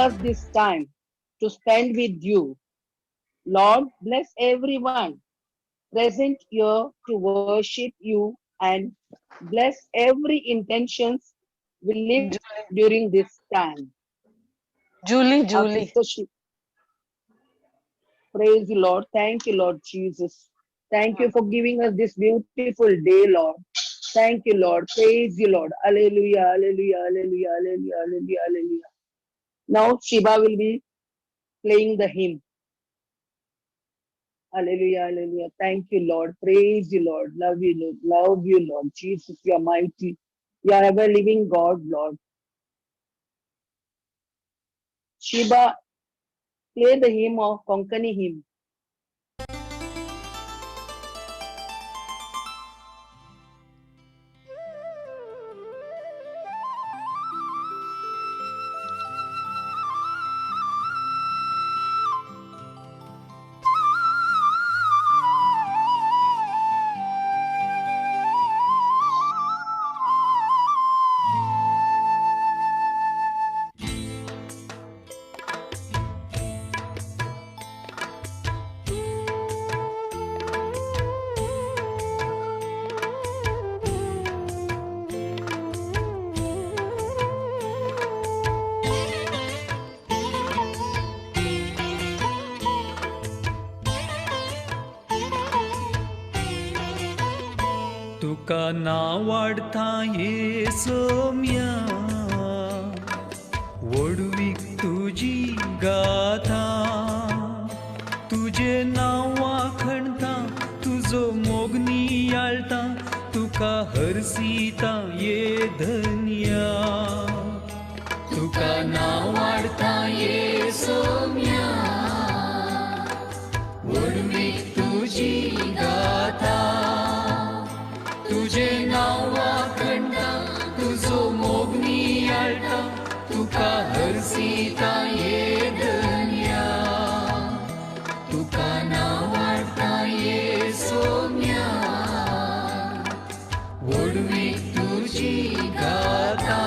us this time to spend with you. Lord, bless everyone present here to worship you and bless every intentions we live Julie, during this time. Our Julie. sister, praise you, Lord. Thank you, Lord Jesus. Thank you for giving us this beautiful day, Lord. Thank you, Lord. Praise you, Lord. Hallelujah, hallelujah, hallelujah, hallelujah, hallelujah, hallelujah. Now Shiba will be playing the hymn. Hallelujah, hallelujah. Thank you, Lord. Praise you, Lord. Love you, Lord. Love you, Lord. Jesus, you are mighty. You are ever living God, Lord. Shiba, play the hymn of Konkani hymn. तुका नांव वाडता ये सोम्या वडवीक तुजी गाथा तुझे नांव वाखणता तुजो मोगनी याळता तुका हरसीता ये धन्या तुका नांव वाडता ये सोम्या वडवीक तुजी गाथा तुझे नाव वाखणता तुझो मोगनी याळटा तुका हरसीता ये धन्या तुका नाव वाडटा ये सोम्या वडवीक तुजी गाथा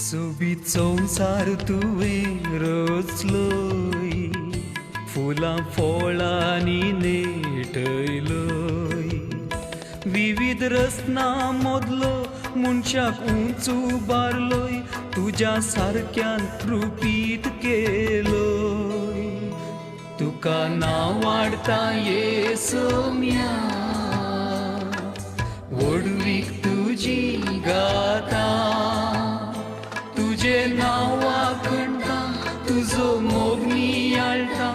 सोबीत संसार तुवें रचलोय फुलां फळांनी नेटयलोय विविध रचना मोदलो मनशाक उंच उबारलोय तुज्या सारक्यान रुपीत केलोय तुका नांव वाडता ये सोम्या वडवीक तुजी गाथा तुझे नाव वाखणता तुझो मोगनी याळटा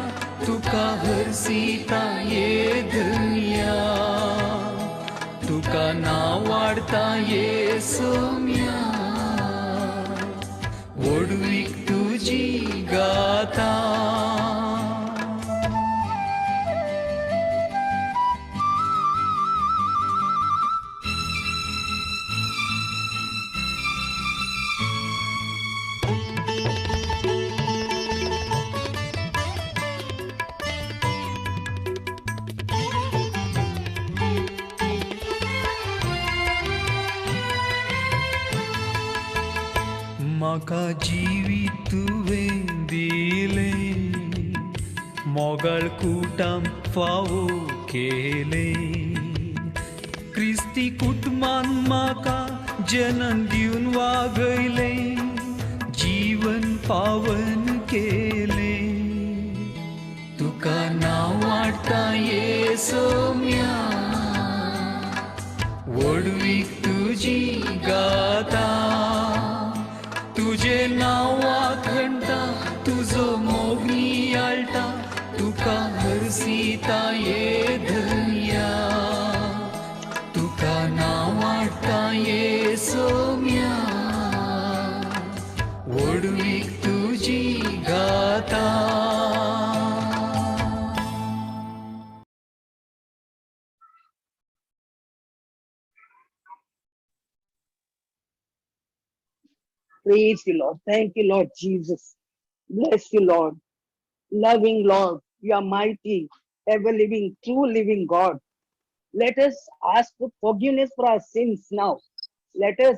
तुका हरसीता ये धन्या तुका नाव वाडता ये सोम्या वडवीक तुजी गाथा म्हाका जिवीत तुवें दिलें मोगाळ कुटाम फावो केलें क्रिस्ती कुटुंबान म्हाका जनन दिवन वागयलें जीवन पावन केलें तुका नांव वाडटा ये सोम्या वडवीक तुजी गाथा तुझे नाव वाखणता तुझो मोगनी याळटा तुका हरसीता ये धन्या तुका नांव वाडटा ये सोम्या वडवीक तुजी गाथा Praise you, Lord. Thank you, Lord Jesus. Bless you, Lord. Loving Lord, you are mighty, ever living, true living God. Let us ask for forgiveness for our sins now. Let us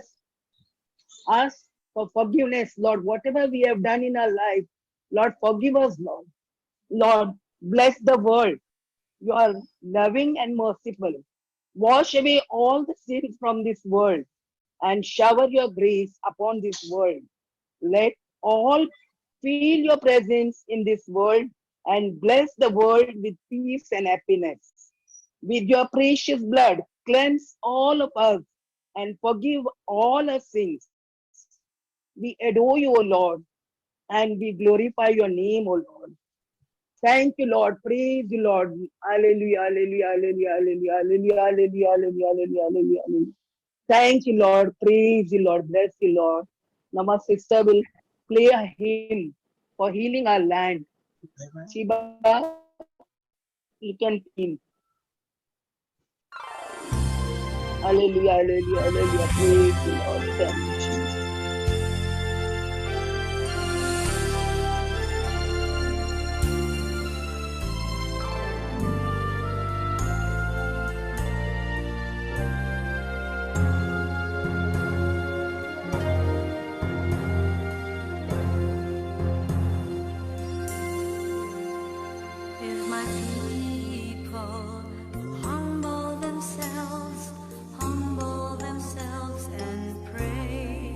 ask for forgiveness, Lord. Whatever we have done in our life, Lord, forgive us, Lord. Lord, bless the world. You are loving and merciful. Wash away all the sins from this world and shower your grace upon this world. Let all feel your presence in this world and bless the world with peace and happiness. With your precious blood, cleanse all of us and forgive all our sins. We adore you, O Lord, and we glorify your name, O Lord. Thank you, Lord. Praise you, Lord. Hallelujah, hallelujah, hallelujah, hallelujah, hallelujah, hallelujah, hallelujah, hallelujah, hallelujah, hallelujah. Thank you, Lord. Praise you, Lord. Bless you, Lord. Now, my sister will play a hymn for healing our land. Shiba, you can play hymn. Hallelujah, hallelujah, hallelujah. Praise you, Lord. Thank you, Jesus. If my people humble themselves and pray,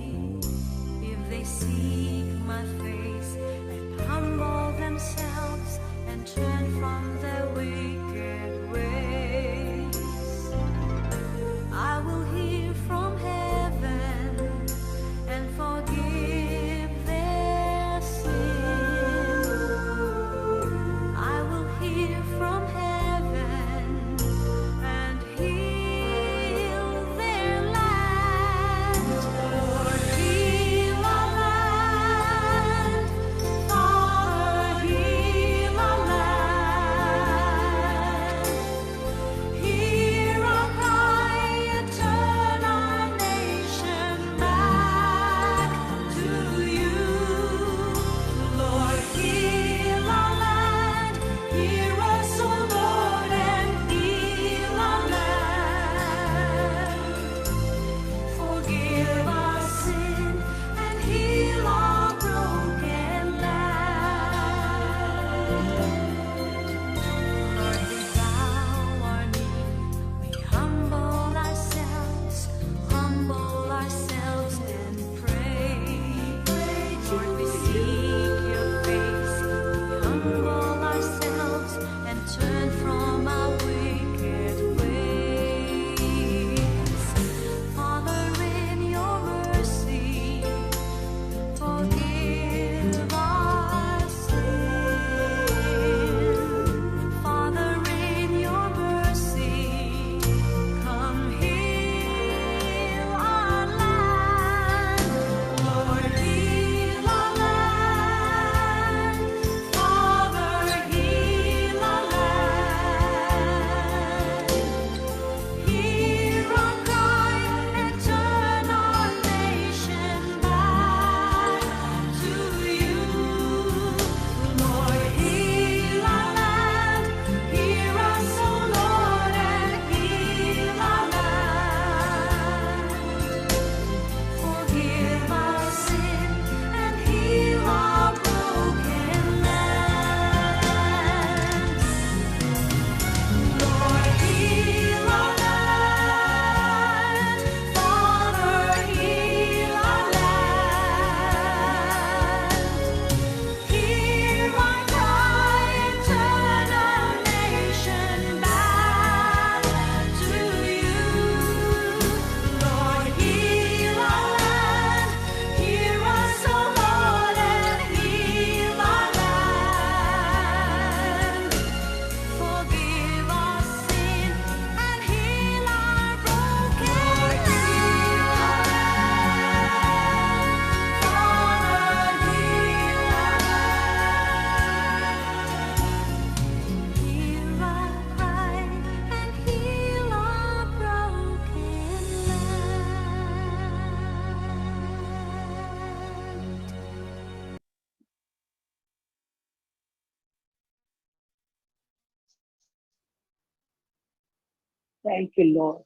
Thank you, Lord.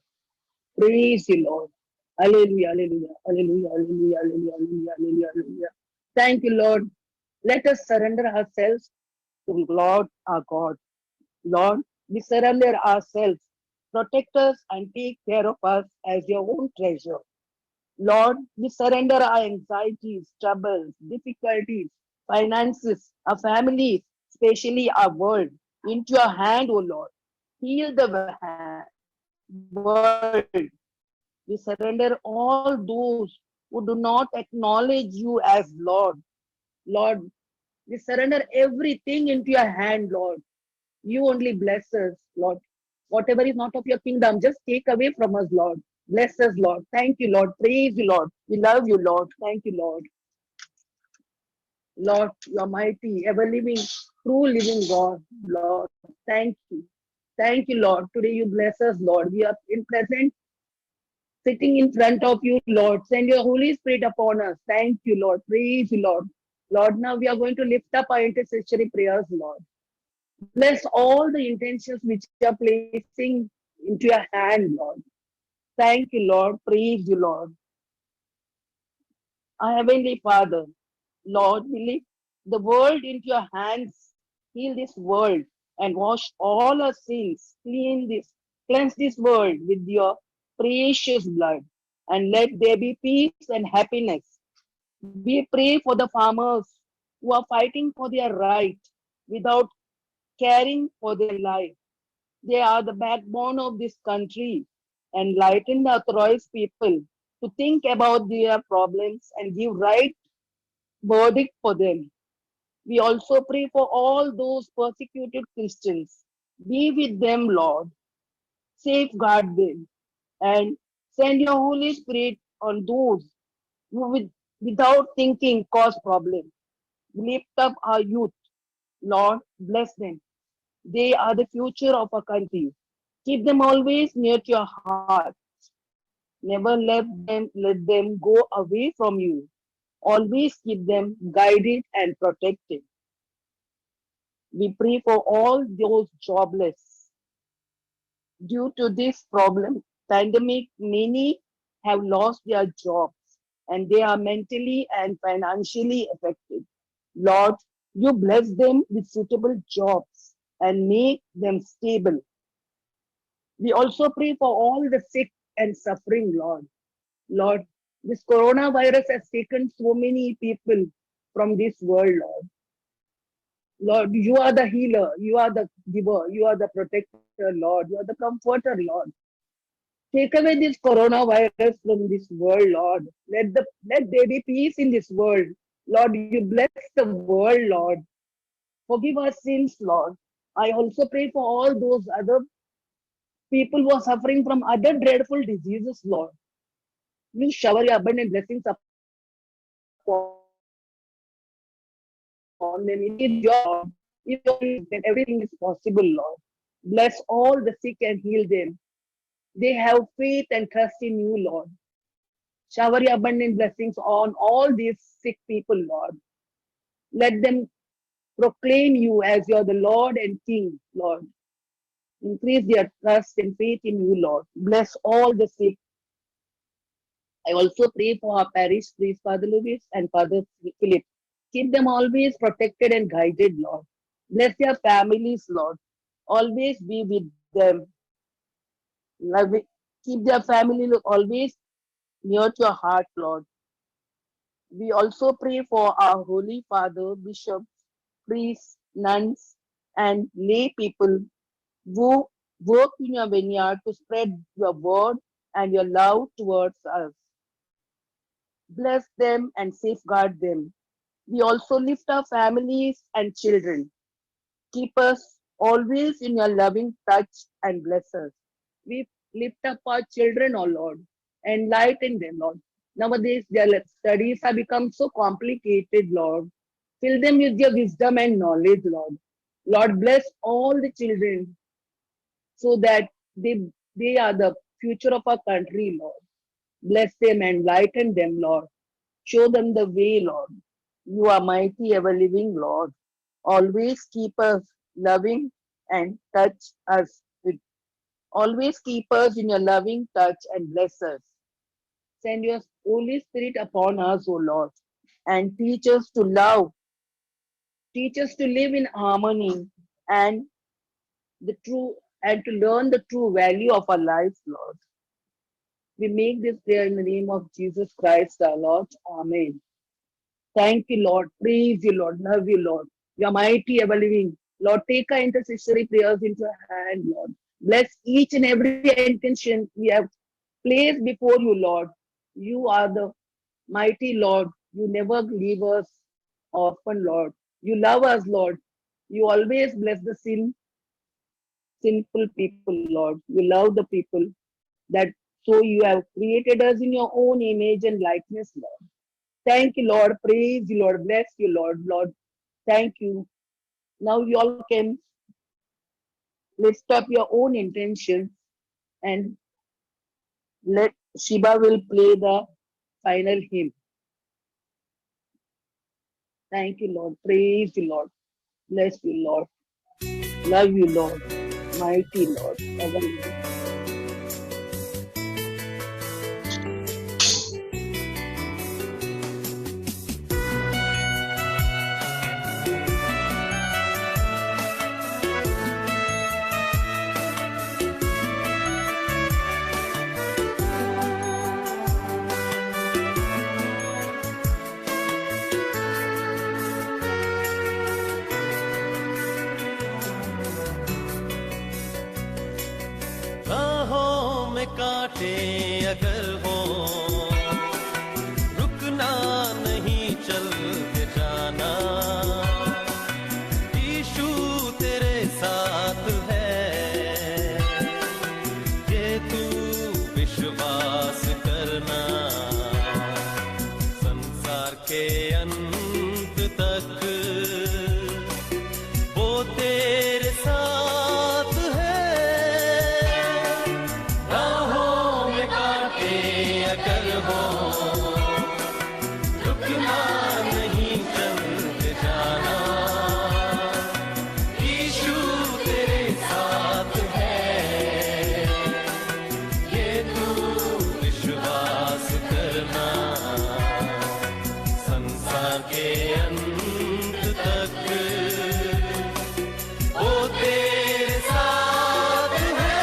Praise you, Lord. Hallelujah, hallelujah, hallelujah, hallelujah, hallelujah, hallelujah, hallelujah, hallelujah. Thank you, Lord. Let us surrender ourselves to Lord our God. Lord, we surrender ourselves. Protect us and take care of us as your own treasure. Lord, we surrender our anxieties, troubles, difficulties, finances, our families, especially our world, into your hand, O Lord. Heal the world. We surrender all those who do not acknowledge you as Lord. Lord, we surrender everything into your hand, Lord. You only bless us, Lord. Whatever is not of your kingdom, just take away from us, Lord. Bless us, Lord. Thank you, Lord. Praise you, Lord. We love you, Lord. Thank you, Lord. Lord, you are mighty, ever living, true living God. Lord, thank you. Thank you, Lord. Today you bless us, Lord. We are in present, sitting in front of you, Lord. Send your Holy Spirit upon us. Thank you, Lord. Praise you, Lord. Lord, now we are going to lift up our intercessory prayers, Lord. Bless all the intentions which you are placing into your hand, Lord. Thank you, Lord. Praise you, Lord. Our Heavenly Father, Lord, we lift the world into your hands. Heal this world and wash all our sins. Cleanse this world with your precious blood. And let there be peace and happiness. We pray for the farmers who are fighting for their right without caring for their life. They are the backbone of this country. Enlighten the authorized people to think about their problems and give right verdict for them. We also pray for all those persecuted Christians. Be with them, Lord. Safeguard them and send your Holy Spirit on those who without thinking cause problems. Lift up our youth. Lord, bless them. They are the future of our country. Keep them always near to your heart. Never let them go away from you. Always keep them guided and protected. We pray for all those jobless. Due to this problem, pandemic, many have lost their jobs and they are mentally and financially affected. Lord, you bless them with suitable jobs and make them stable. We also pray for all the sick and suffering, Lord. Lord, this coronavirus has taken so many people from this world, Lord. Lord, you are the healer, you are the giver, you are the protector, Lord, you are the comforter, Lord. Take away this coronavirus from this world, Lord. Let there be peace in this world. Lord, you bless the world, Lord. Forgive our sins, Lord. I also pray for all those other people who are suffering from other dreadful diseases, Lord. You shower your abundant blessings upon them. It is your Lord. If you are with them, everything is possible, Lord. Bless all the sick and heal them. They have faith and trust in you, Lord. Shower your abundant blessings on all these sick people, Lord. Let them proclaim you as you're the Lord and King, Lord. Increase their trust and faith in you, Lord. Bless all the sick. I also pray for our parish priest, Father Louis and Father Philip. Keep them always protected and guided, Lord. Bless their families, Lord. Always be with them. Love it. Keep their family always near to your heart, Lord. We also pray for our Holy Father, bishops, priests, nuns, and lay people who work in your vineyard to spread your word and your love towards us. Bless them and safeguard them. We also lift our families and children. Keep us always in your loving touch and bless us. We lift up our children, O Lord, enlighten them, Lord. Nowadays, their studies have become so complicated, Lord. Fill them with your wisdom and knowledge, Lord. Lord, bless all the children so that they are the future of our country, Lord. Bless them and enlighten them, Lord. Show them the way, Lord. You are mighty, ever living, Lord. Always keep us loving and touch us with Always keep us in your loving touch and bless us. Send your Holy Spirit upon us, O Lord, and teach us to love, teach us to live in harmony and the true and to learn the true value of our lives, Lord. We make this prayer in the name of Jesus Christ, our Lord. Amen. Thank you, Lord. Praise you, Lord. Love you, Lord. You are mighty, ever living. Lord, take our intercessory prayers into your hand, Lord. Bless each and every intention we have placed before you, Lord. You are the mighty Lord. You never leave us orphan, Lord. You love us, Lord. You always bless the sinful people, Lord. You love the people that so you have created us in your own image and likeness, Lord. Thank you, Lord. Praise you, Lord. Bless you, Lord. Lord, thank you. Now you all can lift up your own intentions and let Shiba will play the final hymn. Thank you, Lord. Praise you, Lord. Bless you, Lord. Love you, Lord. Mighty Lord. Ever living. राहों में कांटे अगर हो रुकना नहीं चल के जाना यीशु तेरे साथ है ये तू विश्वास करना संसार के अंत तक वो तेरे साथ है राहों में कांटे अगर हो रुकना नहीं चल के जाना यीशु तेरे साथ है ये तू विश्वास करना संसार के अंत तक वो तेरे साथ है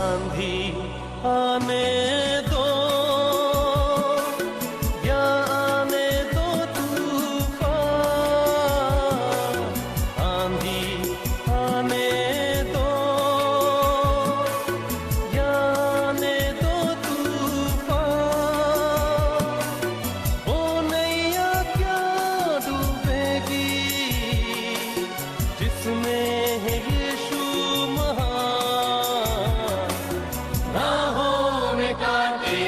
आंधी आने दो या आने दो तूफान आंधी आने दो या आने दो तूफान वो नैया क्या डूबेगी जिसमें है यीशु महान राहों में कांटे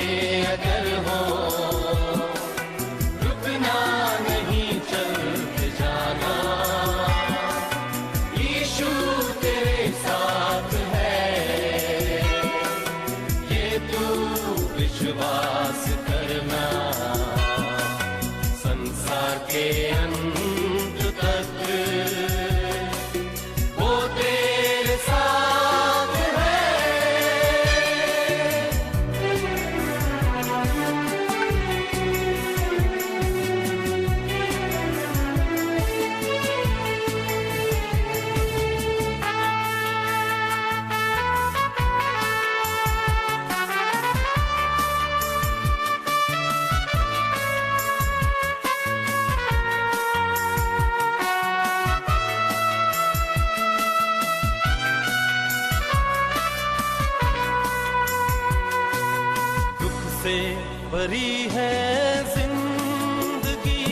अगर हो रुकना नहीं चल के जाना यीशु तेरे साथ है ये तू विश्वास करना संसार के अंत तक वो तेरे साथ है दुख से भरी है जिंदगी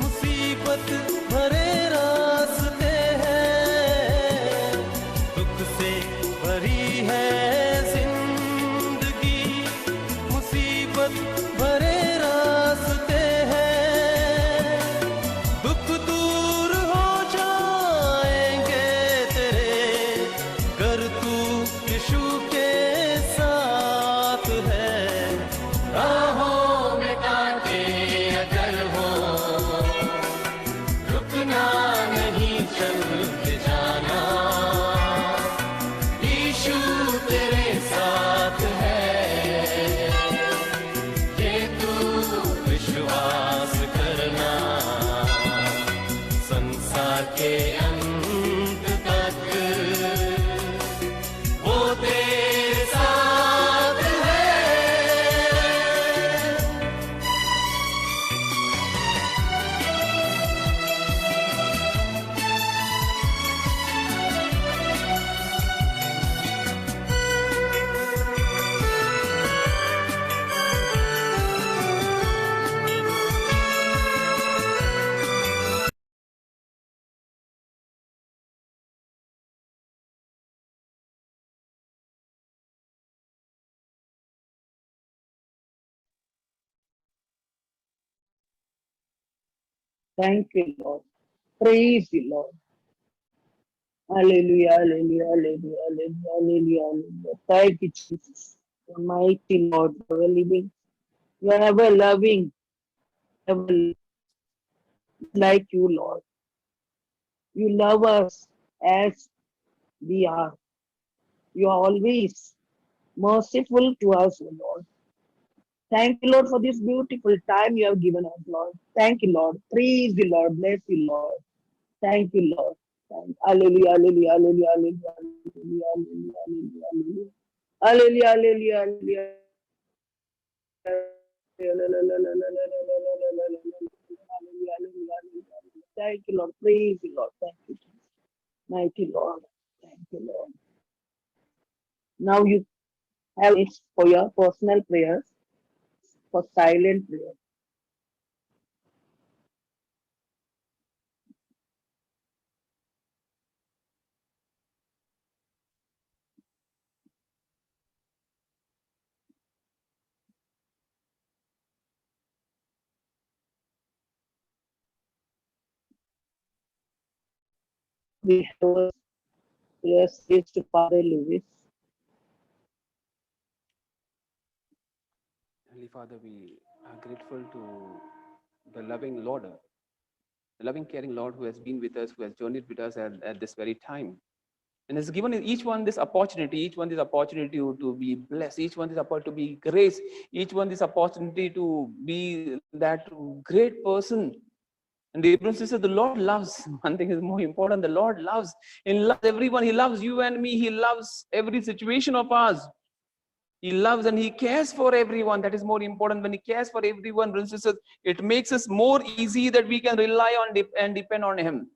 मुसीबत भरे रास्ते हैं दुख से भरी है जिंदगी अंत तक वो तेरे साथ है। Thank you, Lord. Praise you, Lord. Hallelujah, hallelujah, hallelujah, hallelujah, hallelujah, hallelujah. Thank you, Jesus. Almighty Lord, ever living. You are ever loving, ever like you, Lord. You love us as we are. You are always merciful to us, O Lord. Thank you, Lord, for this beautiful time you have given us, Lord. Thank you, Lord. Praise you, Lord. Bless you, Lord. Thank you, Lord. Hallelujah, hallelujah, hallelujah, hallelujah, hallelujah, hallelujah, hallelujah, hallelujah, hallelujah. Thank you, Lord. Praise you, Lord. Thank you, Jesus. Mighty Lord. Thank you, Lord. Now you have it for your personal prayers, for silent prayer. We have a prayer space to Father Lewis. Heavenly Father, we are grateful to the loving Lord, the loving, caring Lord who has been with us, who has journeyed with us at this very time. And has given each one this opportunity, to be blessed, each one this opportunity to be grace, each one this opportunity to be that great person. And the Hebrews says the Lord loves. One thing is more important: the Lord loves. He loves everyone. He loves you and me. He loves every situation of ours. He loves and he cares for everyone. That is more important. When he cares for everyone, brothers and sisters, it makes us more easy that we can rely on and depend on him.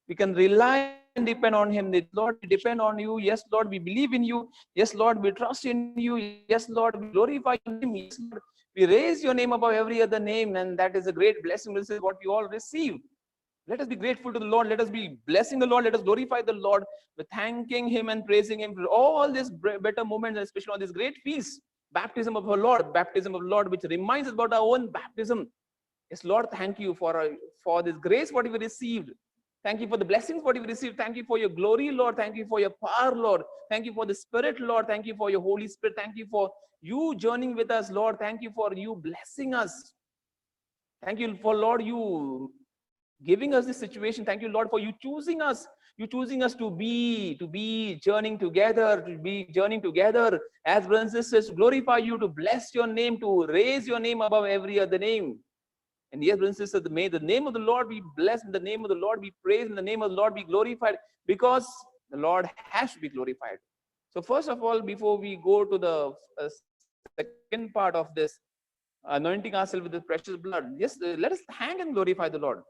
We can rely and depend on him. Lord, we depend on you. Yes, Lord, we believe in you. Yes, Lord, we trust in you. Yes, Lord, we glorify your name. Yes, Lord, we raise your name above every other name. And that is a great blessing. This is what we all receive. Let us be grateful to the Lord. Let us be blessing the Lord. Let us glorify the Lord with thanking him and praising him for all these better moments, especially on this great feast, baptism of our Lord, which reminds us about our own baptism. Yes, Lord, thank you for this grace, what we received. Thank you for the blessings, what we received. Thank you for your glory, Lord. Thank you for your power, Lord. Thank you for the Spirit, Lord. Thank you for your Holy Spirit. Thank you for you journeying with us, Lord. Thank you for you blessing us. Thank you for, Lord, you giving us this situation. Thank you, Lord, for you choosing us. You choosing us to be journeying together, as brothers and sisters, to glorify you, to bless your name, to raise your name above every other name. And yes, brothers and sisters, may the name of the Lord be blessed, in the name of the Lord be praised, in the name of the Lord be glorified, because the Lord has to be glorified. So first of all, before we go to the second part of this, anointing ourselves with the precious blood, yes, let us thank and glorify the Lord.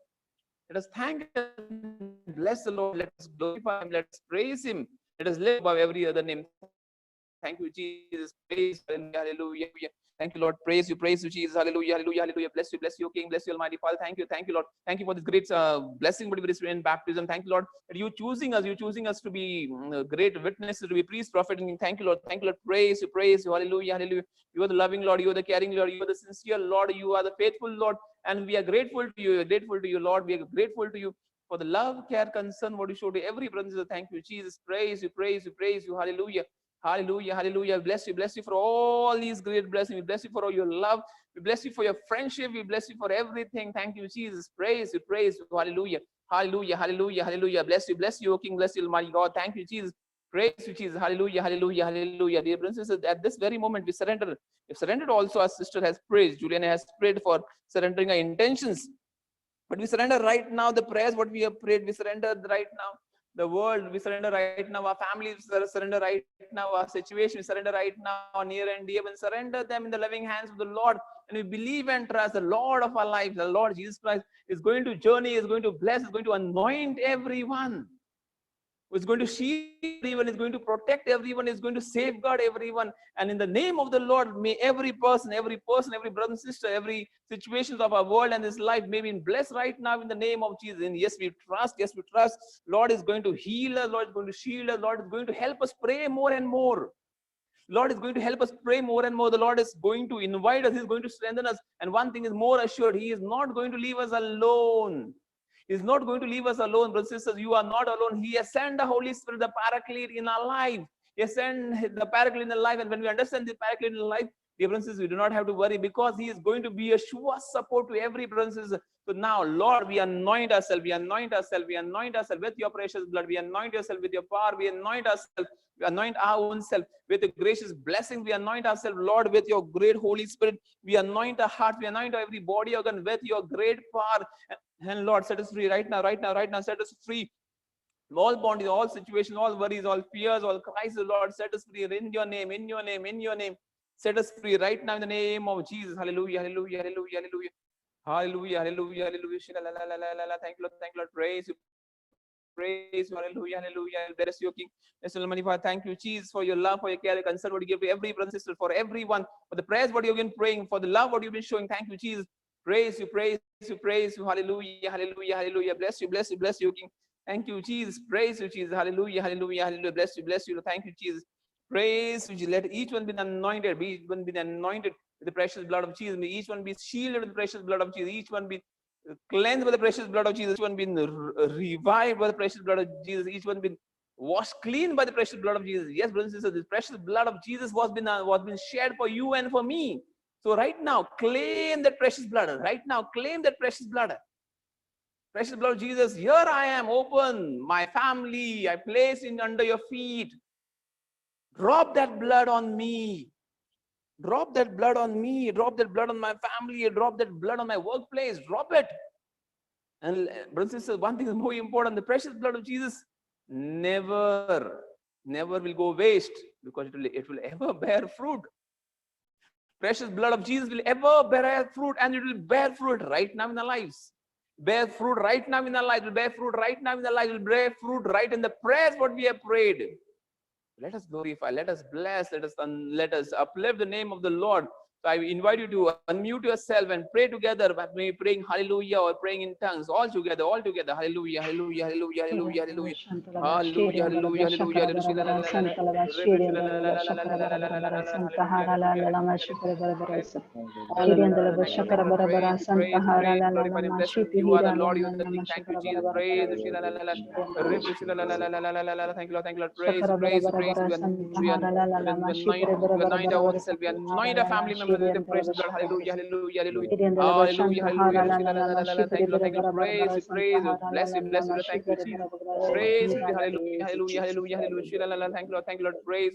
Let us thank and bless the Lord. Let us glorify him. Let us praise him. Let us live above every other name. Thank you, Jesus. Praise, hallelujah. Thank you, Lord. Praise you, Jesus. Hallelujah, hallelujah, hallelujah. Bless you, King. Bless you, Almighty Father. Thank you, Lord. Thank you for this great blessing, what we receive in baptism. Thank you, Lord, that you choosing us to be great witnesses, to be priest, prophet. And thank you, Lord. Praise you, hallelujah, hallelujah. You are the loving Lord. You are the caring Lord. You are the sincere Lord. You are the faithful Lord. And we are grateful to you. Lord. We are grateful to you for the love, care, concern, what you show to every brother. Thank you, Jesus. Praise you, hallelujah. Hallelujah, hallelujah. Bless you for all these great blessings. We bless you for all your love. We bless you for your friendship. We bless you for everything. Thank you, Jesus. Praise you, hallelujah. Hallelujah, hallelujah, hallelujah. Bless you, O King. Bless you, Almighty God. Thank you, Jesus. Praise you, Jesus. Hallelujah, hallelujah, hallelujah. Dear brothers and sisters, at this very moment, we surrender. We've surrendered also. Our sister has praised. Juliana has prayed for surrendering our intentions. But we surrender right now the prayers what we have prayed. We surrender right now the world. We surrender right now our families. We surrender right now our situation. We surrender right now our near and dear. And surrender them in the loving hands of the Lord. And we believe and trust the Lord of our lives, the Lord Jesus Christ, is going to journey, is going to bless, is going to anoint everyone. Is going to shield everyone, is going to protect everyone, is going to safeguard everyone. And in the name of the Lord, may every person, every brother and sister, every situations of our world and this life may be blessed right now in the name of Jesus. And yes, we trust. Lord is going to heal us, Lord is going to shield us, Lord is going to help us pray more and more. Lord is going to help us pray more and more. The Lord is going to invite us, He's going to strengthen us. And one thing is more assured, He is not going to leave us alone. He's not going to leave us alone, brothers and sisters. You are not alone. He has sent the Holy Spirit, the Paraclete in our life. He has sent the Paraclete in our life. And when we understand the Paraclete in our life, dear brothers and sisters, we do not have to worry because He is going to be a sure support to every brother and sister. So now, Lord, we anoint ourselves with your precious blood. We anoint yourself with your power. We anoint ourselves. We anoint our own self with the gracious blessings. We anoint ourselves, Lord, with your great Holy Spirit. We anoint our heart. We anoint every body organ with your great power. And Lord, set us free right now. Set us free. All bondage, all situations, all worries, all fears, all crises, Lord, set us free in your name. Set us free right now in the name of Jesus. Hallelujah. Thank you, Lord. Praise you. Hallelujah. Bless you, King. Thank you, Jesus, for your love, for your care, your concern, what you give to every brother and sister, for everyone, for the prayers what you've been praying, for the love what you've been showing. Thank you, Jesus. Praise you. Hallelujah. Bless you, King. Thank you, Jesus. Praise you, Jesus. Hallelujah. Bless you. Thank you, Jesus. Praise you. Let each one be anointed. With the precious blood of Jesus. May each one be shielded with the precious blood of Jesus. Each one be cleansed by the precious blood of Jesus. Each one be revived by the precious blood of Jesus. Each one be washed clean by the precious blood of Jesus. Yes, brothers and sisters, this precious blood of Jesus was been shed for you and for me. So right now, claim that precious blood. Precious blood of Jesus, here I am, open. My family, I place in under your feet. Drop that blood on me. Drop that blood on me. Drop that blood on my family. Drop that blood on my workplace. Drop it. And brothers and sisters, one thing is more important. The precious blood of Jesus never will go waste because it will ever bear fruit. Precious blood of Jesus will ever bear fruit, and it will bear fruit right now in our lives. Bear fruit right now in our lives. Will bear fruit right now in our lives. Will bear fruit right in the prayers what we have prayed. Let us glorify, let us bless, let us uplift the name of the Lord. So I invite you to unmute yourself and pray together, maybe praying hallelujah or praying in tongues, all together. Hallelujah. You are the Lord, you are the King. Thank you, Jesus. Praise. Thank you, Lord. Praise. We anoint our own self. We anoint our family members with the precious blood. Hallelujah. Thank you, Lord. Praise. Bless you. Thank you, Jesus. Praise. Hallelujah. Thank you, Lord. Praise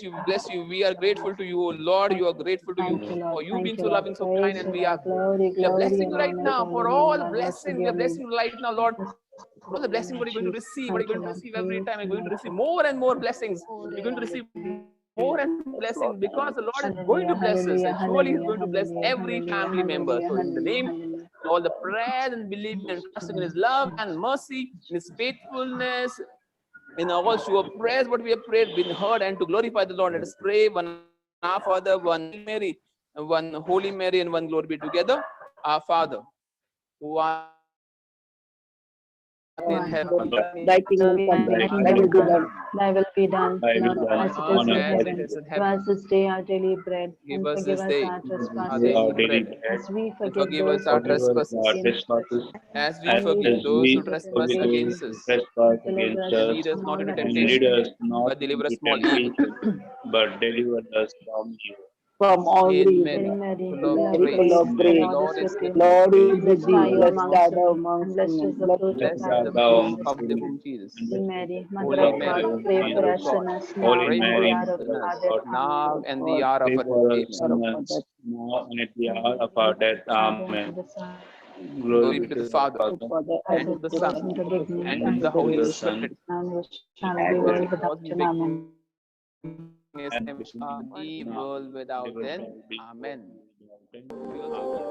you. Bless you. We are grateful to you, Lord. You are grateful to you for you being so loving, so kind, and we are blessing you right now for all blessings. We are blessing you right now, Lord. All the blessings what you're going to receive, every time. You're going to receive more and more blessings. You're going to receive more and more blessings because the Lord is going to bless us, and surely He's going to bless every family member. So in the name, all the prayers and believing and trusting in His love and mercy, in His faithfulness, in all sure prayers what we have prayed, been heard, and to glorify the Lord. Let us pray one Our Father, one Mary, one Holy Mary, and one glory be together. Our Father, who art in heaven, Thy kingdom come, thy will be done. Thy will be done, Lord, as it is in heaven. as it is in Give us this day our daily bread, Give and us forgive this us day our our trespasses, daily bread, as we and forgive forgive those us our who trespass trespasses, against us. as we And forgive lead those us who not into trespass temptation, against us. deliver us And lead us from not all into evil. And lead temptation, us not but deliver us into from all evil. temptation, but deliver us from evil. From all Hail evil. Mary, Hail Mary, full full of of Mary, full grace, of grace, the grace. Lord Lord is is with with thee. thee. Lord is with Blessed thee. are you Blessed amongst are thou women, and amongst blessed women. is the Blessed fruit of Blessed thy art womb, thou Jesus. amongst Of the women, whom Jesus. and Holy blessed is Mary, the fruit Mother Holy of of thy God, Mary, womb, pray for Mother Jesus. of us God, sinners, now Holy and pray in for the us Mary, hour of Mother of our sinners, death. God, Amen. now and the God, hour of pray our for death. us Amen. sinners, now and at the hour of our death. Father, Amen. and the Son, Glory be to the Father, Father, and to the Son, in the beginning, and to the Holy Spirit, and which shall as be it world was without in end. the Amen. beginning, is in the world without end. Amen. We also